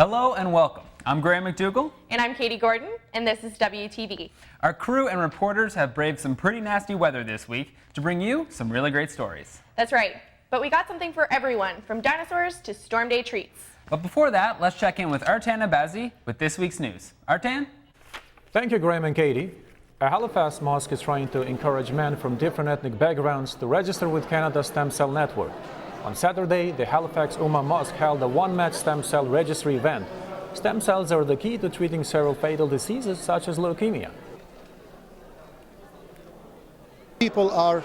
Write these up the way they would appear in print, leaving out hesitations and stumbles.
Hello and welcome. I'm Graham McDougall. And I'm Katie Gordon, and this is WTV. Our crew and reporters have braved some pretty nasty weather this week to bring you some really great stories. That's right, but we got something for everyone, from dinosaurs to storm day treats. But before that, let's check in with Artan Abazi with this week's news. Artan? Thank you, Graham and Katie. A Halifax mosque is trying to encourage men from different ethnic backgrounds to register with Canada's Stem Cell Network. On Saturday, the Halifax Ummah Mosque held a one-match stem cell registry event. Stem cells are the key to treating several fatal diseases such as leukemia. People are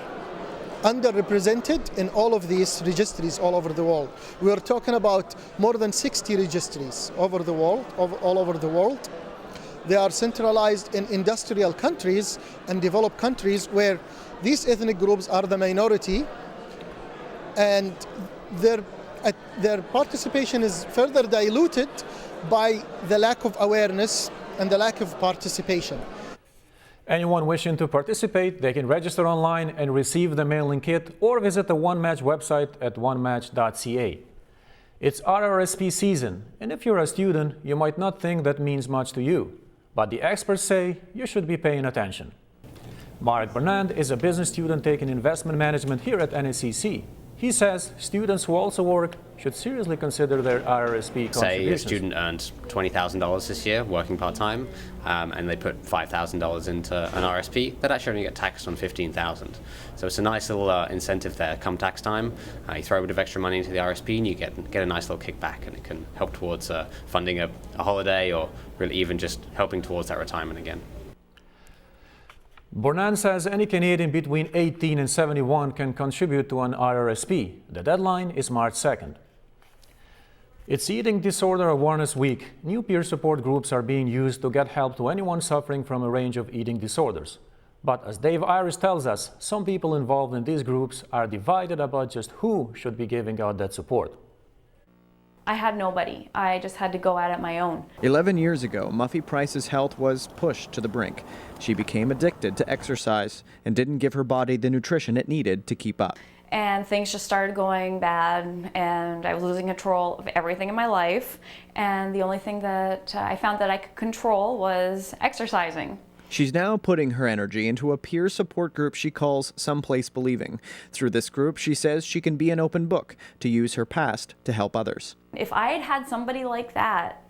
underrepresented in all of these registries all over the world. We are talking about more than 60 registries over the world, all over the world. They are centralized in industrial countries and developed countries where these ethnic groups are the minority, and their participation is further diluted by the lack of awareness and the lack of participation. Anyone wishing to participate, they can register online and receive the mailing kit or visit the One Match website at onematch.ca. It's RRSP season, and if you're a student, you might not think that means much to you. But the experts say you should be paying attention. Mark Bernand is a business student taking investment management here at NSCC. He says students who also work should seriously consider their RRSP contributions. Say a student earned $20,000 this year working part-time, and they put $5,000 into an RSP, they'd actually only get taxed on $15,000. So it's a nice little incentive there. Come tax time, you throw a bit of extra money into the RSP and you get a nice little kickback, and it can help towards funding a holiday, or really even just helping towards that retirement again. Bornan says any Canadian between 18 and 71 can contribute to an RRSP. The deadline is March 2nd. It's Eating Disorder Awareness Week. New peer support groups are being used to get help to anyone suffering from a range of eating disorders. But as Dave Irish tells us, some people involved in these groups are divided about just who should be giving out that support. I had nobody. I just had to go at it my own. 11 years ago, Muffy Price's health was pushed to the brink. She became addicted to exercise and didn't give her body the nutrition it needed to keep up. And things just started going bad, and I was losing control of everything in my life. And the only thing that I found that I could control was exercising. She's now putting her energy into a peer support group she calls Someplace Believing. Through this group, she says she can be an open book to use her past to help others. If I had had somebody like that,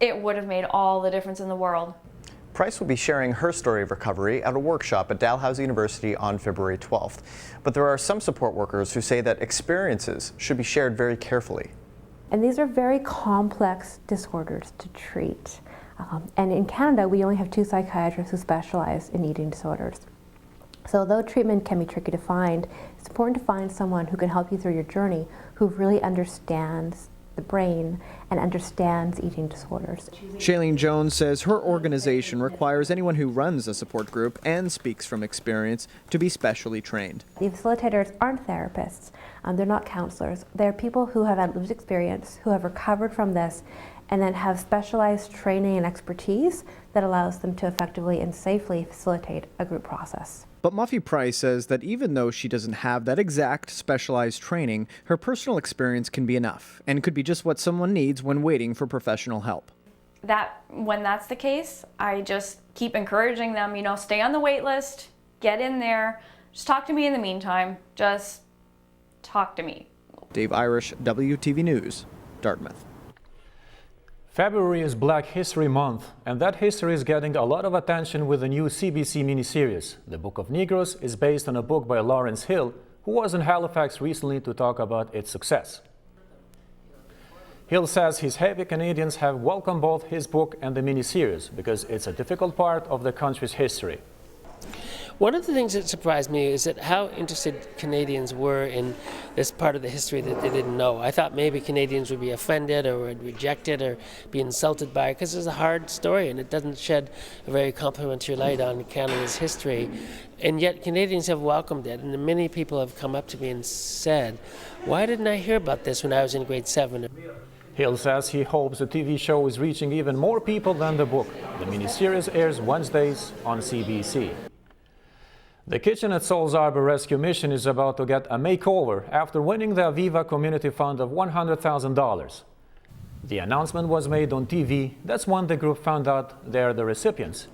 it would have made all the difference in the world. Price will be sharing her story of recovery at a workshop at Dalhousie University on February 12th. But there are some support workers who say that experiences should be shared very carefully. And these are very complex disorders to treat. And in Canada, we only have 2 psychiatrists who specialize in eating disorders. So although treatment can be tricky to find, it's important to find someone who can help you through your journey, who really understands the brain and understands eating disorders. Shailene Jones says her organization requires anyone who runs a support group and speaks from experience to be specially trained. The facilitators aren't therapists. They're not counselors. They're people who have had lived experience, who have recovered from this, and then have specialized training and expertise that allows them to effectively and safely facilitate a group process. But Muffy Price says that even though she doesn't have that exact specialized training, her personal experience can be enough and could be just what someone needs when waiting for professional help. When that's the case, I just keep encouraging them, stay on the wait list, get in there, just talk to me in the meantime, just talk to me. Dave Irish, WTV News, Dartmouth. February is Black History Month, and that history is getting a lot of attention with the new CBC miniseries. The Book of Negroes is based on a book by Lawrence Hill, who was in Halifax recently to talk about its success. Hill says his heavy Canadians have welcomed both his book and the miniseries because it's a difficult part of the country's history. One of the things that surprised me is that how interested Canadians were in this part of the history that they didn't know. I thought maybe Canadians would be offended or would reject it or be insulted by it because it's a hard story and it doesn't shed a very complimentary light on Canada's history. And yet Canadians have welcomed it, and many people have come up to me and said, "Why didn't I hear about this when I was in grade 7? Hill says he hopes the TV show is reaching even more people than the book. The miniseries airs Wednesdays on CBC. The kitchen at Souls Arbor Rescue Mission is about to get a makeover after winning the Aviva Community Fund of $100,000. The announcement was made on TV. That's when the group found out they're the recipients.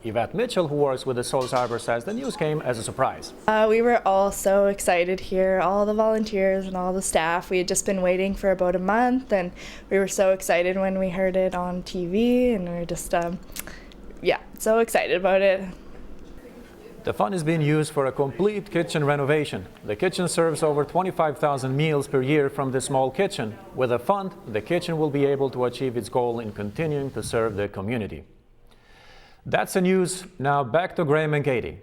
Yvette Mitchell, who works with the Soul Cyber, says the news came as a surprise. We were all so excited here, all the volunteers and all the staff. We had just been waiting for about a month, and we were so excited when we heard it on TV, and we were just, so excited about it. The fund is being used for a complete kitchen renovation. The kitchen serves over 25,000 meals per year from the small kitchen. With the fund, the kitchen will be able to achieve its goal in continuing to serve the community. That's the news. Now back to Graham and Katie.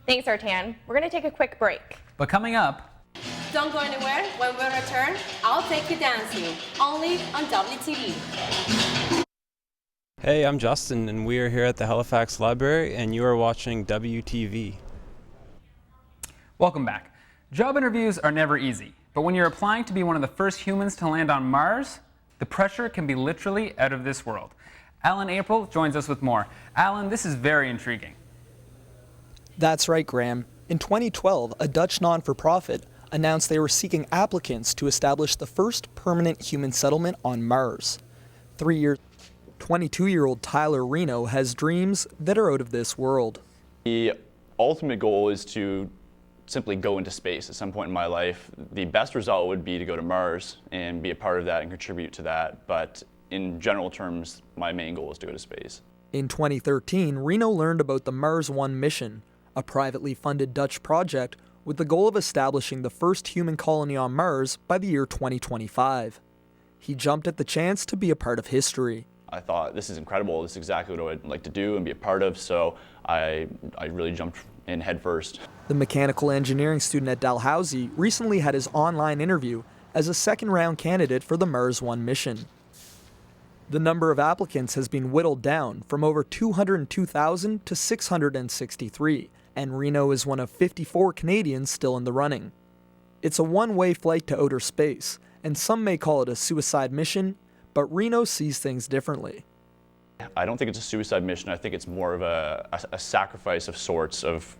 Thanks, Artan. We're going to take a quick break. But coming up, don't go anywhere. When we return, I'll take you dancing, only on WTV. Hey, I'm Justin, and we are here at the Halifax Library, and you are watching WTV. welcome back. Job interviews are never easy, but when you're applying to be one of the first humans to land on Mars, the pressure can be literally out of this world. Alan April joins us with more. Alan, this is very intriguing. That's right, Graham. In 2012, a Dutch non-for-profit announced they were seeking applicants to establish the first permanent human settlement on Mars. 22-year-old Tyler Reno has dreams that are out of this world. The ultimate goal is to simply go into space at some point in my life. The best result would be to go to Mars and be a part of that and contribute to that, but in general terms, my main goal is to go to space. In 2013, Reno learned about the Mars One mission, a privately funded Dutch project with the goal of establishing the first human colony on Mars by the year 2025. He jumped at the chance to be a part of history. I thought, this is incredible, this is exactly what I'd like to do and be a part of, so I really jumped in head first. The mechanical engineering student at Dalhousie recently had his online interview as a second-round candidate for the Mars One mission. The number of applicants has been whittled down from over 202,000 to 663, and Reno is one of 54 Canadians still in the running. It's a one-way flight to outer space, and some may call it a suicide mission, but Reno sees things differently. I don't think it's a suicide mission. I think it's more of a sacrifice of sorts, of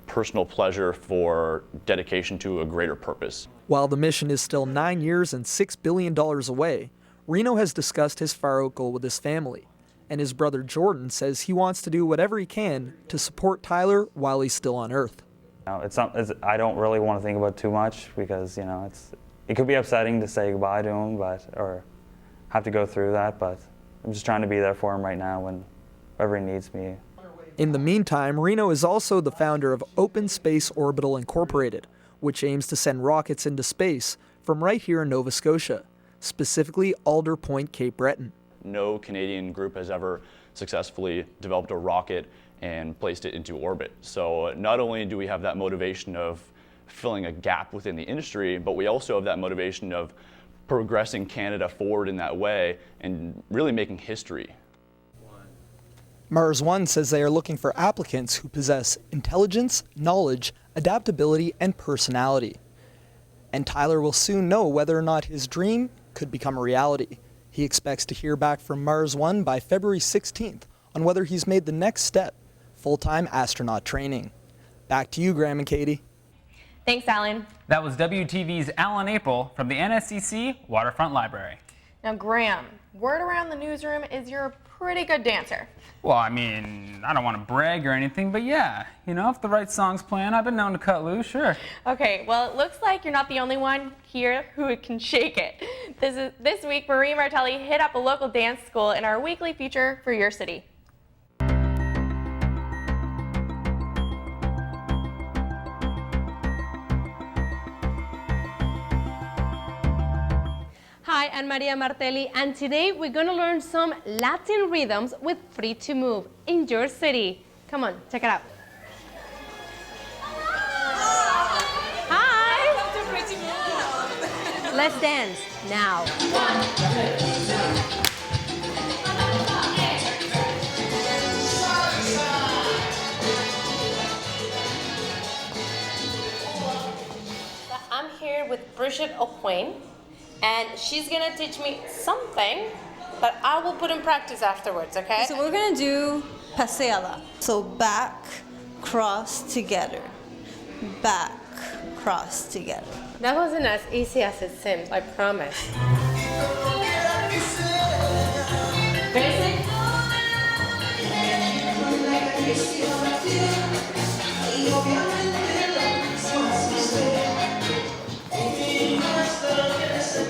personal pleasure for dedication to a greater purpose. While the mission is still 9 years and $6 billion away, Reno has discussed his far-out goal with his family, and his brother Jordan says he wants to do whatever he can to support Tyler while he's still on Earth. I don't really want to think about it too much because, it could be upsetting to say goodbye to him, or have to go through that, but I'm just trying to be there for him right now whenever he needs me. In the meantime, Reno is also the founder of Open Space Orbital Incorporated, which aims to send rockets into space from right here in Nova Scotia, specifically Alder Point, Cape Breton. No Canadian group has ever successfully developed a rocket and placed it into orbit. So not only do we have that motivation of filling a gap within the industry, but we also have that motivation of progressing Canada forward in that way and really making history. Mars One says they are looking for applicants who possess intelligence, knowledge, adaptability, and personality. And Tyler will soon know whether or not his dream could become a reality. He expects to hear back from Mars One by February 16th on whether he's made the next step, full-time astronaut training. Back to you, Graham and Katie. Thanks, Alan. That was WTV's Alan April from the NSCC Waterfront Library. Now, Graham, word around the newsroom is you're a pretty good dancer. Well, I mean, I don't want to brag or anything, but yeah, if the right song's playing, I've been known to cut loose, sure. Okay, well, it looks like you're not the only one here who can shake it. This week, Marie Martelli hit up a local dance school in our weekly feature for your city. Hi, I'm Maria Martelli, and today we're going to learn some Latin rhythms with Free to Move in your city. Come on, check it out. Hi! Welcome to Free to Move. Let's dance now. 1, 2, 3. I'm here with Bridget O'Quain. And she's gonna teach me something that I will put in practice afterwards, okay? So we're gonna do paseala. So back, cross, together. Back, cross, together. That wasn't as easy as it seems, I promise. Basic.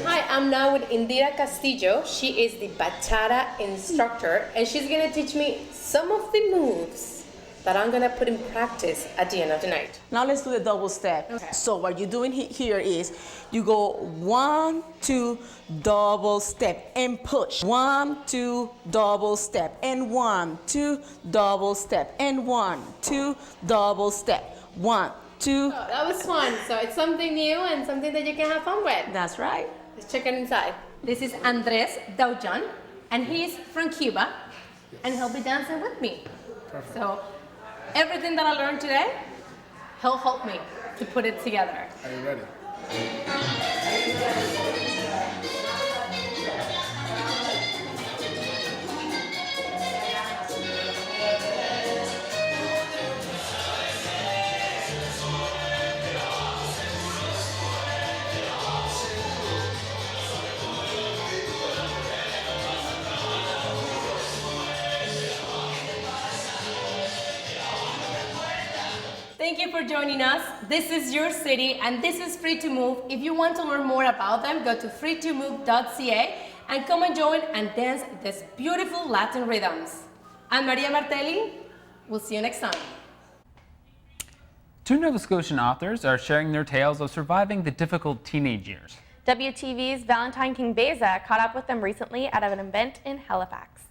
Hi, I'm now with Indira Castillo. She is the bachata instructor, and she's gonna teach me some of the moves that I'm gonna put in practice at the end of the night. Now let's do the double step. Okay. So what you're doing here is you go 1, 2, double step and push. 1, 2, double step and 1, 2, double step and 1, 2, double step. 1, 2. Oh, that was fun. So it's something new and something that you can have fun with. That's right. Let's check it inside. This is Andres Daujan, and he's from Cuba, and he'll be dancing with me. Perfect. So everything that I learned today, he'll help me to put it together. Are you ready? Thank you for joining us. This is your city, and this is Free to Move. If you want to learn more about them, go to freetomove.ca and come and join and dance these beautiful Latin rhythms. I'm Maria Martelli. We'll see you next time. Two Nova Scotian authors are sharing their tales of surviving the difficult teenage years. WTV's Valentine King Beza caught up with them recently at an event in Halifax.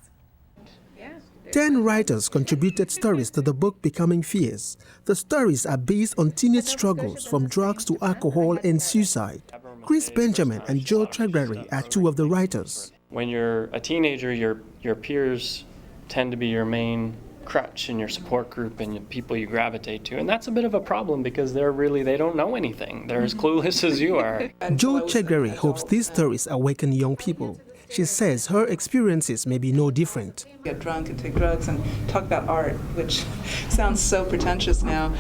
10 writers contributed stories to the book Becoming Fierce. The stories are based on teenage struggles from drugs to alcohol and suicide. Chris Benjamin and Joe Tregery are two of the writers. When you're a teenager, your peers tend to be your main crutch in your support group and the people you gravitate to. And that's a bit of a problem because they don't know anything. They're as clueless as you are. Joe Tregery hopes these stories awaken young people. She says her experiences may be no different. Get drunk and take drugs and talk about art, which sounds so pretentious now,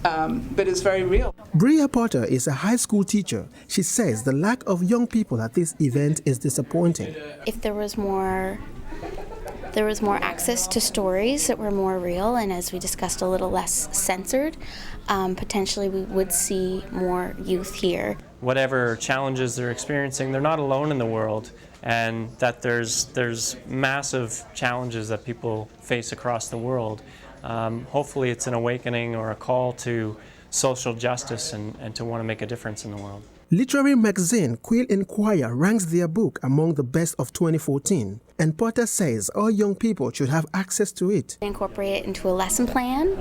but it's very real. Bria Potter is a high school teacher. She says the lack of young people at this event is disappointing. If there was more access to stories that were more real and, as we discussed, a little less censored, potentially we would see more youth here. Whatever challenges they're experiencing, they're not alone in the world, and that there's massive challenges that people face across the world. Hopefully it's an awakening or a call to social justice and to want to make a difference in the world. Literary magazine Quill Inquirer ranks their book among the best of 2014, and Potter says all young people should have access to it. Incorporate it into a lesson plan,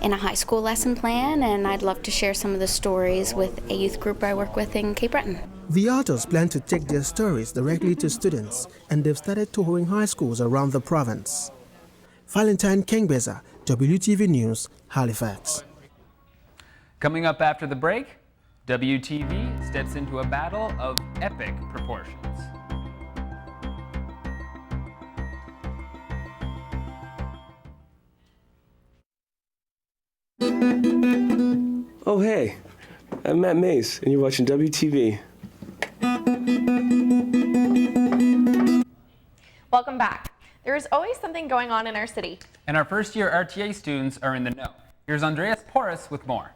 in a high school lesson plan, and I'd love to share some of the stories with a youth group I work with in Cape Breton. The authors plan to take their stories directly to students, and they've started touring high schools around the province. Valentine Kengbeza, WTV News, Halifax. Coming up after the break, WTV steps into a battle of epic proportions. Oh, hey, I'm Matt Mays, and you're watching WTV. Welcome back. There is always something going on in our city. And our first-year RTA students are in the know. Here's Andreas Porras with more.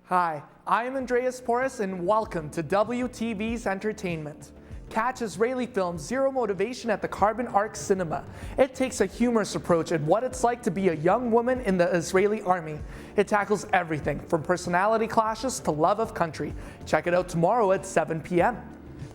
Hi, I am Andreas Porras, and welcome to WTV's Entertainment. Catch Israeli film Zero Motivation at the Carbon Arc Cinema. It takes a humorous approach at what it's like to be a young woman in the Israeli army. It tackles everything from personality clashes to love of country. Check it out tomorrow at 7 p.m.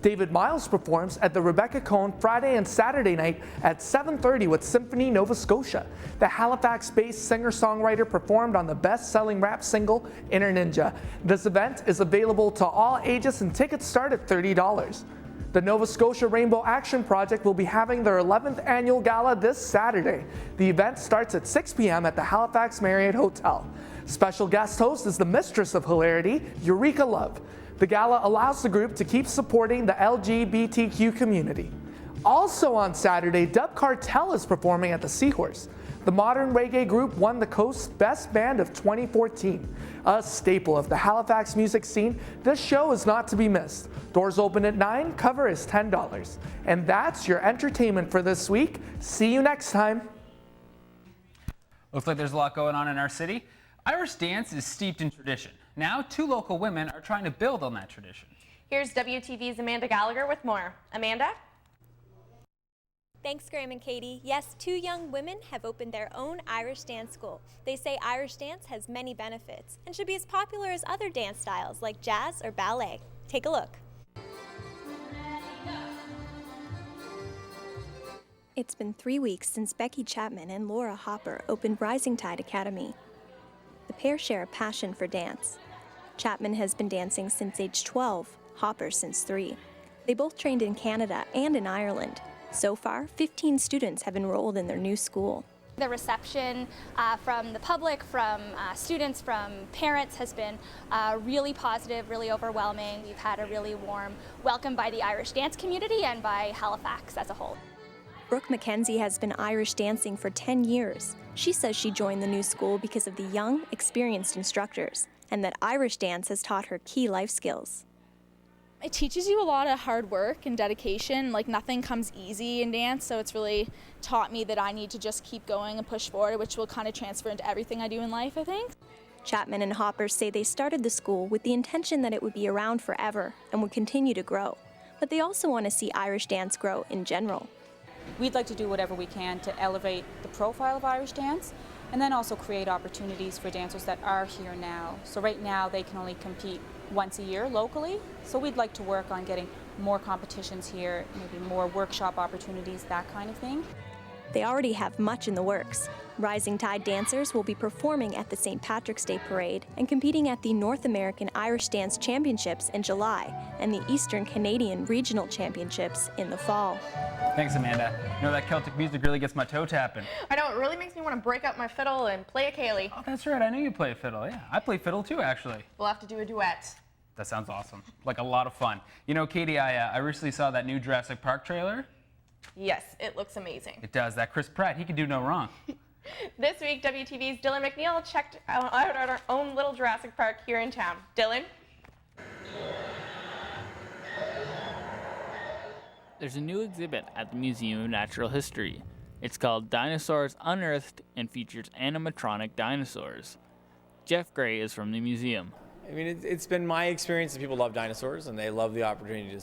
David Miles performs at the Rebecca Cohn Friday and Saturday night at 7:30 with Symphony Nova Scotia. The Halifax-based singer-songwriter performed on the best-selling rap single, Inner Ninja. This event is available to all ages and tickets start at $30. The Nova Scotia Rainbow Action Project will be having their 11th annual gala this Saturday. The event starts at 6 p.m. at the Halifax Marriott Hotel. Special guest host is the mistress of hilarity, Eureka Love. The gala allows the group to keep supporting the LGBTQ community. Also on Saturday, Dub Cartel is performing at the Seahorse. The modern reggae group won the Coast's Best Band of 2014. A staple of the Halifax music scene, this show is not to be missed. Doors open at 9, cover is $10. And that's your entertainment for this week. See you next time. Looks like there's a lot going on in our city. Irish dance is steeped in tradition. Now, 2 local women are trying to build on that tradition. Here's WTV's Amanda Gallagher with more. Amanda? Thanks, Graham and Katie. Yes, 2 young women have opened their own Irish dance school. They say Irish dance has many benefits and should be as popular as other dance styles like jazz or ballet. Take a look. It's been 3 weeks since Becky Chapman and Laura Hopper opened Rising Tide Academy. The pair share a passion for dance. Chapman has been dancing since age 12, Hopper since 3. They both trained in Canada and in Ireland. So far, 15 students have enrolled in their new school. The reception from the public, from students, from parents has been really positive, really overwhelming. We've had a really warm welcome by the Irish dance community and by Halifax as a whole. Brooke McKenzie has been Irish dancing for 10 years. She says she joined the new school because of the young, experienced instructors, and that Irish dance has taught her key life skills. It teaches you a lot of hard work and dedication. Like, nothing comes easy in dance, so it's really taught me that I need to just keep going and push forward, which will kind of transfer into everything I do in life, I think. Chapman and Hopper say they started the school with the intention that it would be around forever and would continue to grow. But they also want to see Irish dance grow in general. We'd like to do whatever we can to elevate the profile of Irish dance and then also create opportunities for dancers that are here now. So right now they can only compete once a year locally, so we'd like to work on getting more competitions here, maybe more workshop opportunities, that kind of thing. They already have much in the works. Rising Tide dancers will be performing at the St. Patrick's Day Parade and competing at the North American Irish Dance Championships in July and the Eastern Canadian Regional Championships in the fall. Thanks, Amanda. You know, that Celtic music really gets my toe tapping. I know, it really makes me want to break out my fiddle and play a ceilidh. Oh, that's right. I know you play fiddle. Yeah, I play fiddle too, actually. We'll have to do a duet. That sounds awesome. Like a lot of fun. You know, Katie, I recently saw that new Jurassic Park trailer. Yes, it looks amazing. It does. That Chris Pratt, he can do no wrong. This week, WTV's Dylan McNeil checked out our own little Jurassic Park here in town. Dylan? There's a new exhibit at the Museum of Natural History. It's called Dinosaurs Unearthed and features animatronic dinosaurs. Jeff Gray is from the museum. I mean, it's been my experience that people love dinosaurs and they love the opportunity to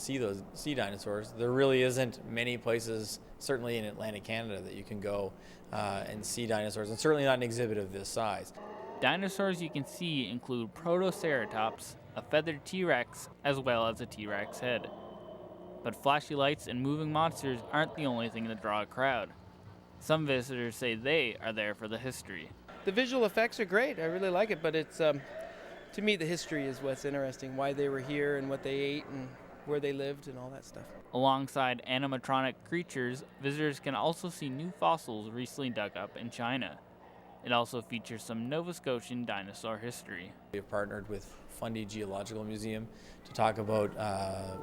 see dinosaurs. There really isn't many places, certainly in Atlantic Canada, that you can go and see dinosaurs, and certainly not an exhibit of this size. Dinosaurs you can see include Protoceratops, a feathered T-Rex, as well as a T-Rex head. But flashy lights and moving monsters aren't the only thing that draw a crowd. Some visitors say they are there for the history. The visual effects are great. I really like it, but it's to me, the history is what's interesting, why they were here and what they ate and where they lived and all that stuff. Alongside animatronic creatures, visitors can also see new fossils recently dug up in China. It also features some Nova Scotian dinosaur history. We have partnered with Fundy Geological Museum to talk about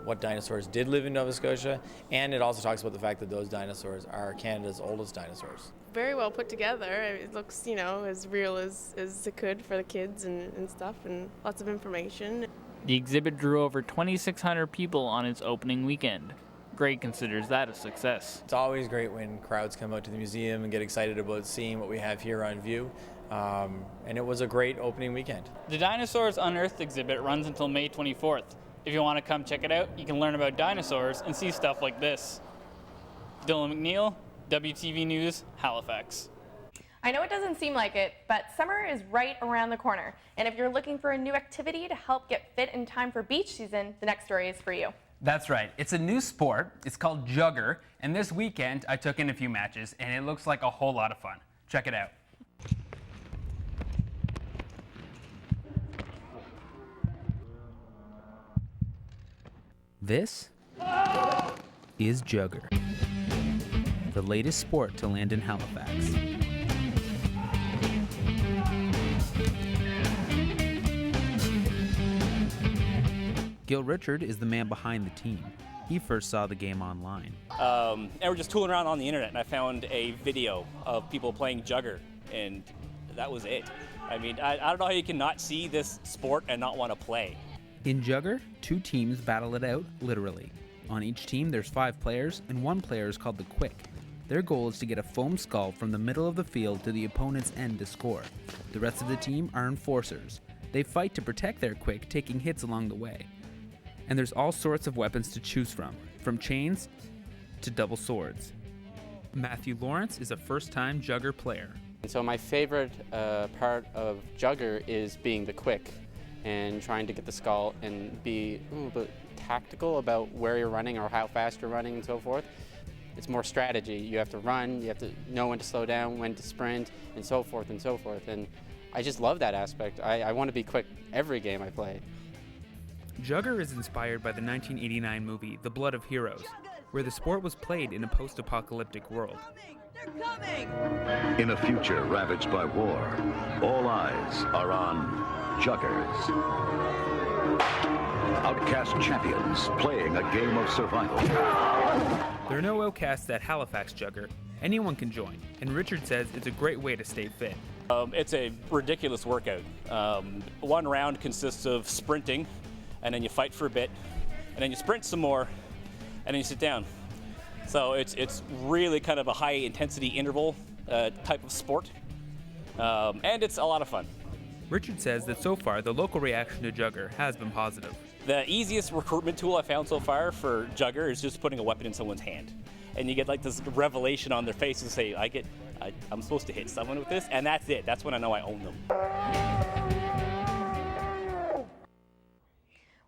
what dinosaurs did live in Nova Scotia, and it also talks about the fact that those dinosaurs are Canada's oldest dinosaurs. Very well put together. It looks, you know, as real as it could for the kids and stuff, and lots of information. The exhibit drew over 2,600 people on its opening weekend. Gray considers that a success. It's always great when crowds come out to the museum and get excited about seeing what we have here on view. And it was a great opening weekend. The Dinosaurs Unearthed exhibit runs until May 24th. If you want to come check it out, you can learn about dinosaurs and see stuff like this. Dylan McNeil, WTV News, Halifax. I know it doesn't seem like it, but summer is right around the corner. And if you're looking for a new activity to help get fit in time for beach season, the next story is for you. That's right. It's a new sport. It's called Jugger. And this weekend, I took in a few matches, and it looks like a whole lot of fun. Check it out. This is Jugger, the latest sport to land in Halifax. Gil Richard is the man behind the team. he first saw the game online. And we're just tooling around on the internet, and I found a video of people playing Jugger, and that was it. I mean, I don't know how you can not see this sport and not want to play. In Jugger, 2 teams battle it out, literally. On each team, there's 5 players, and 1 player is called the Quick. Their goal is to get a foam skull from the middle of the field to the opponent's end to score. The rest of the team are enforcers. They fight to protect their Quick, taking hits along the way. And there's all sorts of weapons to choose from chains to double swords. Matthew Lawrence is a first-time Jugger player. So my favorite part of Jugger is being the Quick and trying to get the skull and be a little bit tactical about where you're running or how fast you're running and so forth. It's more strategy. You have to run, you have to know when to slow down, when to sprint, and so forth and so forth. And I just love that aspect. I want to be quick every game I play. Jugger is inspired by the 1989 movie The Blood of Heroes, where the sport was played in a post-apocalyptic world. In a future ravaged by war, all eyes are on Juggers. Outcast champions playing a game of survival. There are no outcasts at Halifax Jugger. Anyone can join, and Richard says it's a great way to stay fit. It's a ridiculous workout. One round consists of sprinting, and then you fight for a bit, and then you sprint some more, and then you sit down. So it's really kind of a high intensity interval type of sport, and it's a lot of fun. Richard says that so far the local reaction to Jugger has been positive. The easiest recruitment tool I found so far for Jugger is just putting a weapon in someone's hand. And you get like this revelation on their face and say, I'm supposed to hit someone with this, and that's it. That's when I know I own them.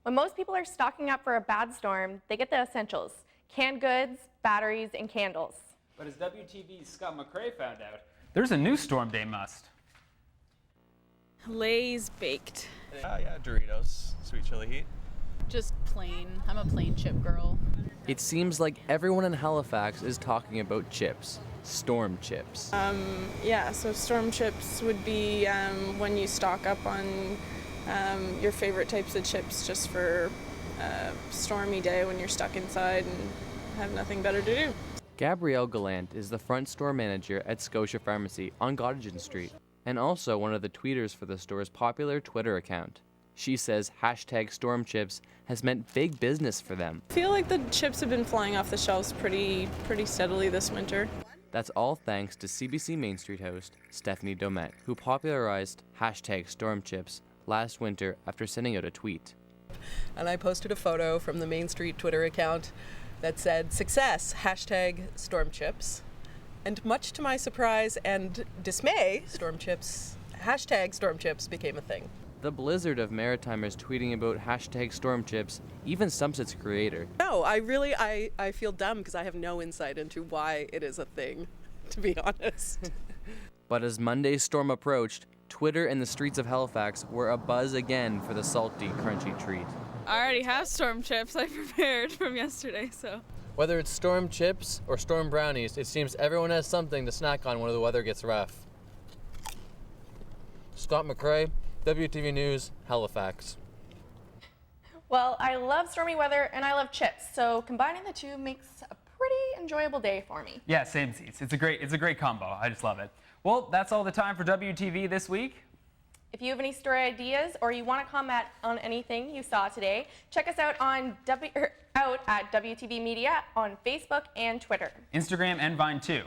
When most people are stocking up for a bad storm, they get the essentials: canned goods, batteries, and candles. But as WTV's Scott McCrae found out, there's a new storm day must. Lay's baked. Yeah, Doritos, sweet chili heat. Just plain. I'm a plain chip girl. It seems like everyone in Halifax is talking about chips. Storm chips. Yeah, so storm chips would be when you stock up on your favorite types of chips just for a stormy day when you're stuck inside and have nothing better to do. Gabrielle Gallant is the front store manager at Scotia Pharmacy on Gottingen Street, and also one of the tweeters for the store's popular Twitter account. She says #StormChips has meant big business for them. I feel like the chips have been flying off the shelves pretty steadily this winter. That's all thanks to CBC Main Street host Stephanie Domet, who popularized #StormChips last winter after sending out a tweet. And I posted a photo from the Main Street Twitter account that said, "Success, #StormChips." And much to my surprise and dismay, #StormChips became a thing. The blizzard of Maritimers tweeting about #StormChips even stumps its creator. No, I feel dumb because I have no insight into why it is a thing, to be honest. But as Monday's storm approached, Twitter and the streets of Halifax were abuzz again for the salty, crunchy treat. I already have storm chips I prepared from yesterday, so. Whether it's storm chips or storm brownies, it seems everyone has something to snack on when the weather gets rough. Scott McCrae, WTV News, Halifax. Well, I love stormy weather and I love chips, so combining the two makes a pretty enjoyable day for me. Yeah, same seats. It's a great combo. I just love it. Well, that's all the time for WTV this week. If you have any story ideas or you want to comment on anything you saw today, check us out at WTV Media on Facebook and Twitter. Instagram and Vine too.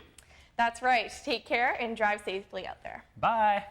That's right. Take care and drive safely out there. Bye.